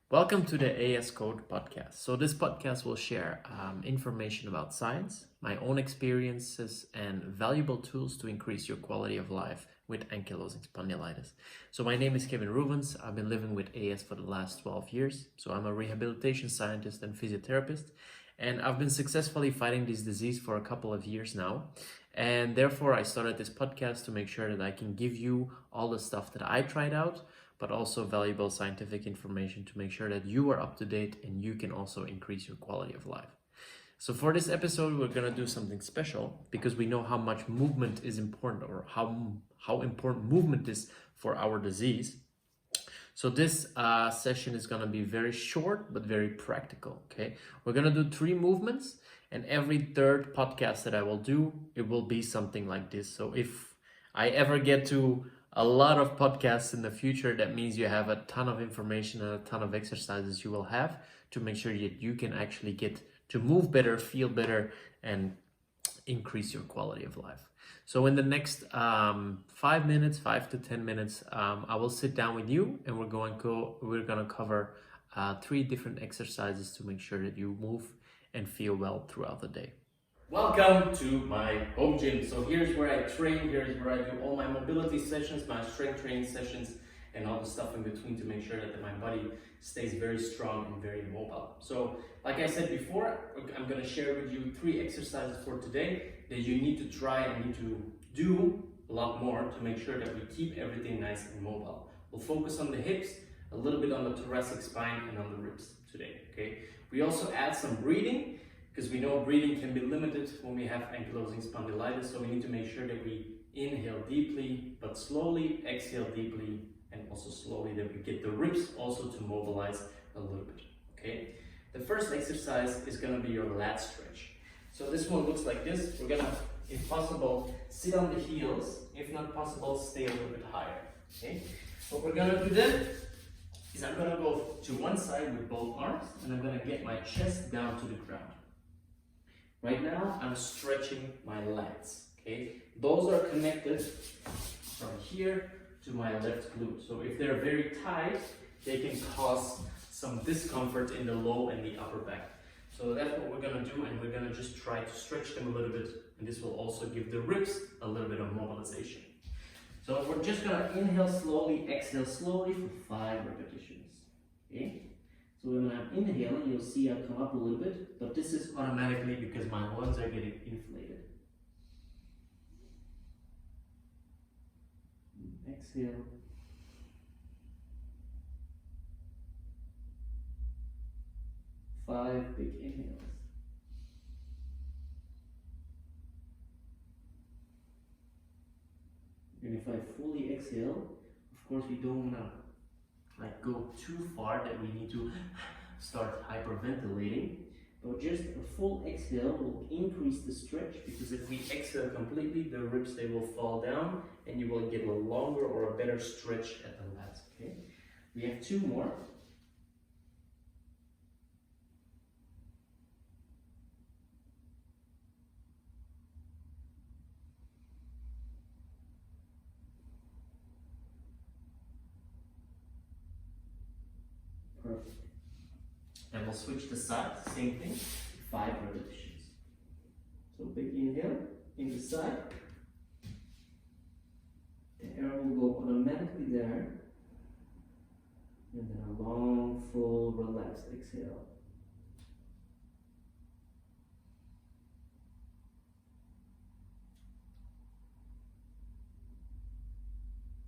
Welcome to the AS Code podcast. So this podcast will share information about science, my own experiences, and valuable tools to increase your quality of life with ankylosing spondylitis. So my name is Kevin Rubens. I've been living with AS for the last 12 years. So I'm a rehabilitation scientist and physiotherapist, and I've been successfully fighting this disease for a couple of years now. And therefore, I started this podcast to make sure that I can give you all the stuff that I tried out, but also valuable scientific information to make sure that you are up to date and you can also increase your quality of life. So for this episode, we're gonna do something special because we know how much movement is important, or how important movement is for our disease. So this session is gonna be very short, but very practical, okay? We're gonna do 3 movements, and every third podcast that I will do, it will be something like this. So if I ever get to a lot of podcasts in the future, that means you have a ton of information and a ton of exercises you will have to make sure that you can actually get to move better, feel better, and increase your quality of life. So in the next 5 to 10 minutes, I will sit down with you and we're gonna cover 3 different exercises to make sure that you move and feel well throughout the day. Welcome to my home gym. So here's where I train, here's where I do all my mobility sessions, my strength training sessions, and all the stuff in between to make sure that my body stays very strong and very mobile. So like I said before, I'm going to share with you 3 exercises for today that you need to try and need to do a lot more to make sure that we keep everything nice and mobile. We'll focus on the hips, a little bit on the thoracic spine, and on the ribs today, okay? We also add some breathing, because we know breathing can be limited when we have ankylosing spondylitis, so we need to make sure that we inhale deeply but slowly, exhale deeply and also slowly, that we get the ribs also to mobilize a little bit, okay? The first exercise is gonna be your lat stretch. So this one looks like this. We're gonna, if possible, sit on the heels. If not possible, stay a little bit higher, okay? What we're gonna do then is I'm gonna go to one side with both arms and I'm gonna get my chest down to the ground. Right now, I'm stretching my lats, okay? Those are connected from here to my left glute. So if they're very tight, they can cause some discomfort in the low and the upper back. So that's what we're gonna do, and we're gonna just try to stretch them a little bit, and this will also give the ribs a little bit of mobilization. So we're just gonna inhale slowly, exhale slowly for 5 repetitions, okay? So when I'm inhaling, you'll see I'll come up a little bit, but this is automatically because my lungs are getting inflated. Exhale. Five big inhales. And if I fully exhale, of course we don't want to go too far that we need to start hyperventilating, but just a full exhale will increase the stretch, because if we exhale completely, the ribs, they will fall down and you will get a longer or a better stretch at the lats, okay? We have 2 more. Perfect. And we'll switch the sides, same thing, 5 repetitions. So big inhale, in the side. The air will go automatically there. And then a long, full, relaxed exhale.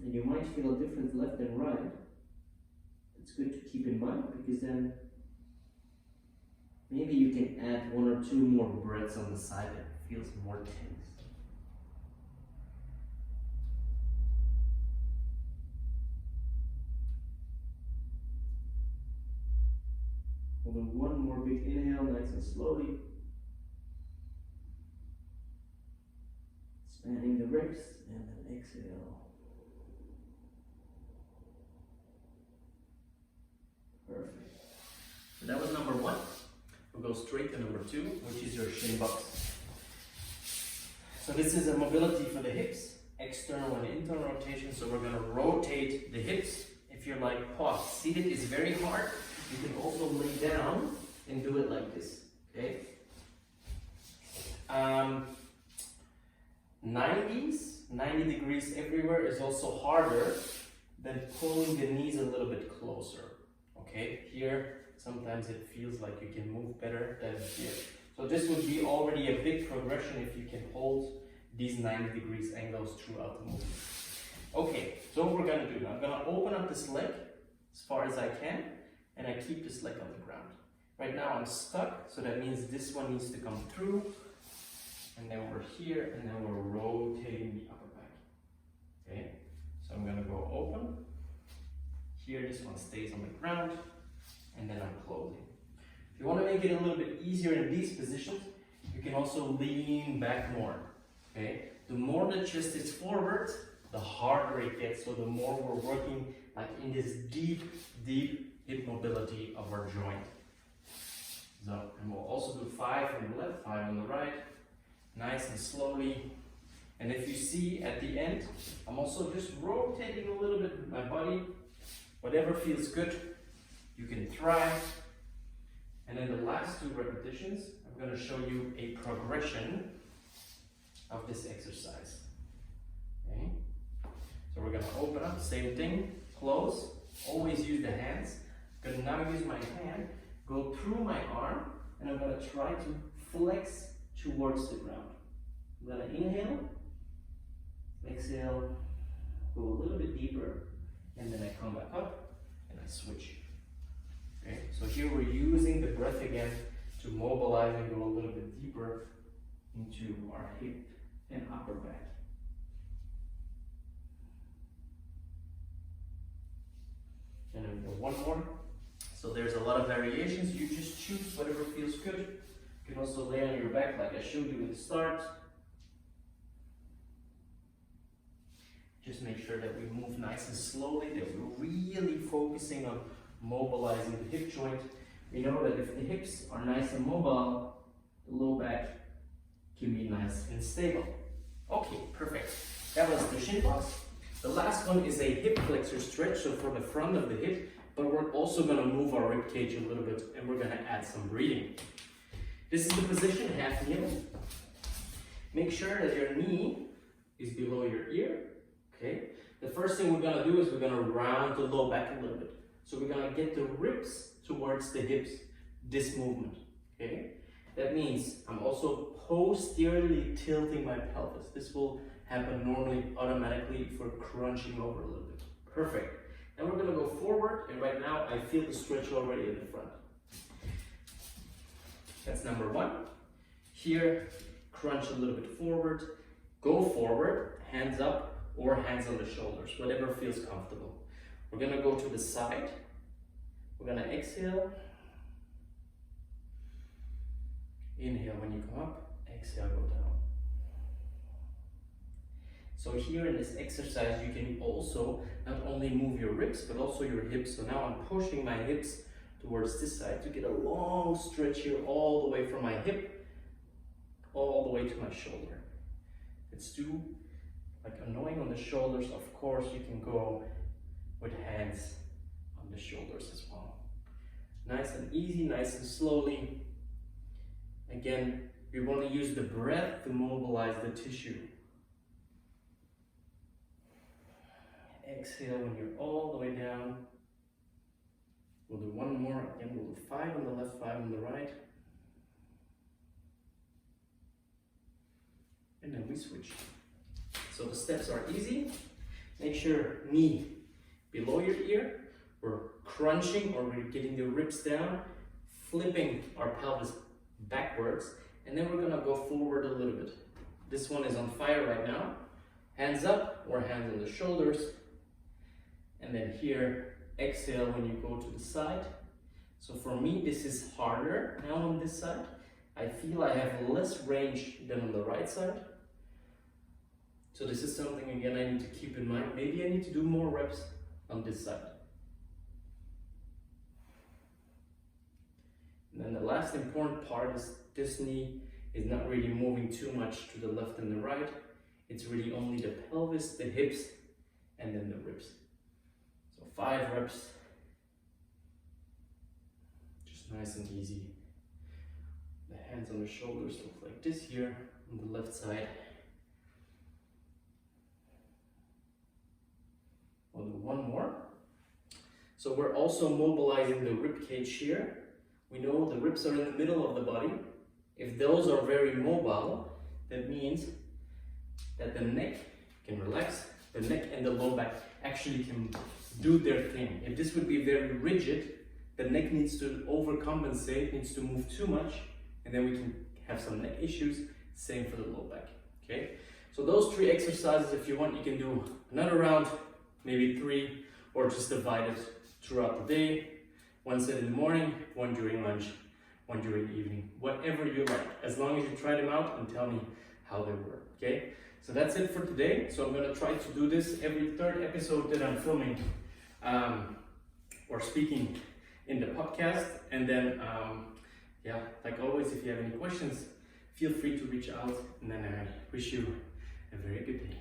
And you might feel a difference left and right. It's good to keep in mind, because then maybe you can add 1 or 2 more breaths on the side that feels more tense. And then 1 more big inhale, nice and slowly. Expanding the ribs, and then exhale. Perfect. So that was number 1. We'll go straight to number 2, which is your shin box. So this is a mobility for the hips, external and internal rotation. So we're going to rotate the hips. If you're like, oh, seated is very hard, You can also lay down and do it like this, okay? 90 degrees everywhere is also harder than pulling the knees a little bit closer, okay? Here, sometimes it feels like you can move better than here. So this would be already a big progression if you can hold these 90 degrees angles throughout the movement. Okay, so what we're gonna do now, I'm gonna open up this leg as far as I can, and I keep this leg on the ground. Right now I'm stuck, so that means this one needs to come through, and then we're here, and then we're rotating the upper back. Okay, so I'm gonna go open. Here, this one stays on the ground, and then I'm closing. If you want to make it a little bit easier in these positions, you can also lean back more. Okay, the more the chest is forward, the harder it gets. So the more we're working like in this deep hip mobility of our joint. So, and we'll also do 5 on the left, 5 on the right, nice and slowly. And if you see at the end, I'm also just rotating a little bit with my body. Whatever feels good, you can try. And then the last 2 repetitions, I'm going to show you a progression of this exercise. Okay? So we're going to open up, same thing, close, always use the hands. I'm going to now use my hand, go through my arm, and I'm going to try to flex towards the ground. I'm going to inhale, exhale, go a little bit deeper, and then I come back up and I switch. Okay, so here we're using the breath again to mobilize and go a little bit deeper into our hip and upper back. And then one more. So there's a lot of variations. You just choose whatever feels good. You can also lay on your back like I showed you at the start. Just make sure that we move nice and slowly, that we're really focusing on mobilizing the hip joint. We know that if the hips are nice and mobile, the low back can be nice and stable. Okay, perfect. That was the shin box. The last one is a hip flexor stretch, so for the front of the hip, but we're also going to move our rib cage a little bit, and we're going to add some breathing. This is the position, half kneel. Make sure that your knee is below your ear. Okay. The first thing we're going to do is we're going to round the low back a little bit. So we're going to get the ribs towards the hips, this movement. Okay. That means I'm also posteriorly tilting my pelvis. This will happen normally automatically if we're crunching over a little bit. Perfect. Then we're going to go forward, and right now I feel the stretch already in the front. That's number 1. Here, crunch a little bit forward. Go forward, hands up or hands on the shoulders, whatever feels comfortable. We're going to go to the side. We're going to exhale. Inhale when you come up, exhale, go down. So here in this exercise, you can also not only move your ribs, but also your hips. So now I'm pushing my hips towards this side to get a long stretch here all the way from my hip, all the way to my shoulder. It's too annoying on the shoulders. Of course, you can go with hands on the shoulders as well. Nice and easy, nice and slowly. Again, we want to use the breath to mobilize the tissue. Exhale when you're all the way down. We'll do one more. Again, we'll do 5 on the left, 5 on the right. And then we switch. So the steps are easy. Make sure knee below your ear. We're crunching or we're getting the ribs down, flipping our pelvis backwards, and then we're going to go forward a little bit. This one is on fire right now. Hands up or hands on the shoulders. And then here, exhale when you go to the side. So for me, this is harder now on this side. I feel I have less range than on the right side. So this is something, again, I need to keep in mind. Maybe I need to do more reps on this side. And then the last important part is this knee is not really moving too much to the left and the right. It's really only the pelvis, the hips, and then the ribs. So 5 reps. Nice and easy. The hands on the shoulders look like this here on the left side. We'll do one more. So we're also mobilizing the rib cage here. We know the ribs are in the middle of the body. If those are very mobile, that means that the neck can relax. The neck and the low back actually can do their thing. If this would be very rigid, the neck needs to overcompensate, needs to move too much, and then we can have some neck issues. Same for the low back, okay? So those 3 exercises, if you want, you can do another round, maybe 3, or just divide it throughout the day. 1 set in the morning, 1 during lunch, 1 during the evening, whatever you like, as long as you try them out and tell me how they were, okay? So that's it for today. So I'm gonna try to do this every 3rd episode that I'm filming or speaking in the podcast. And then, yeah, like always, if you have any questions, feel free to reach out, and then I wish you a very good day.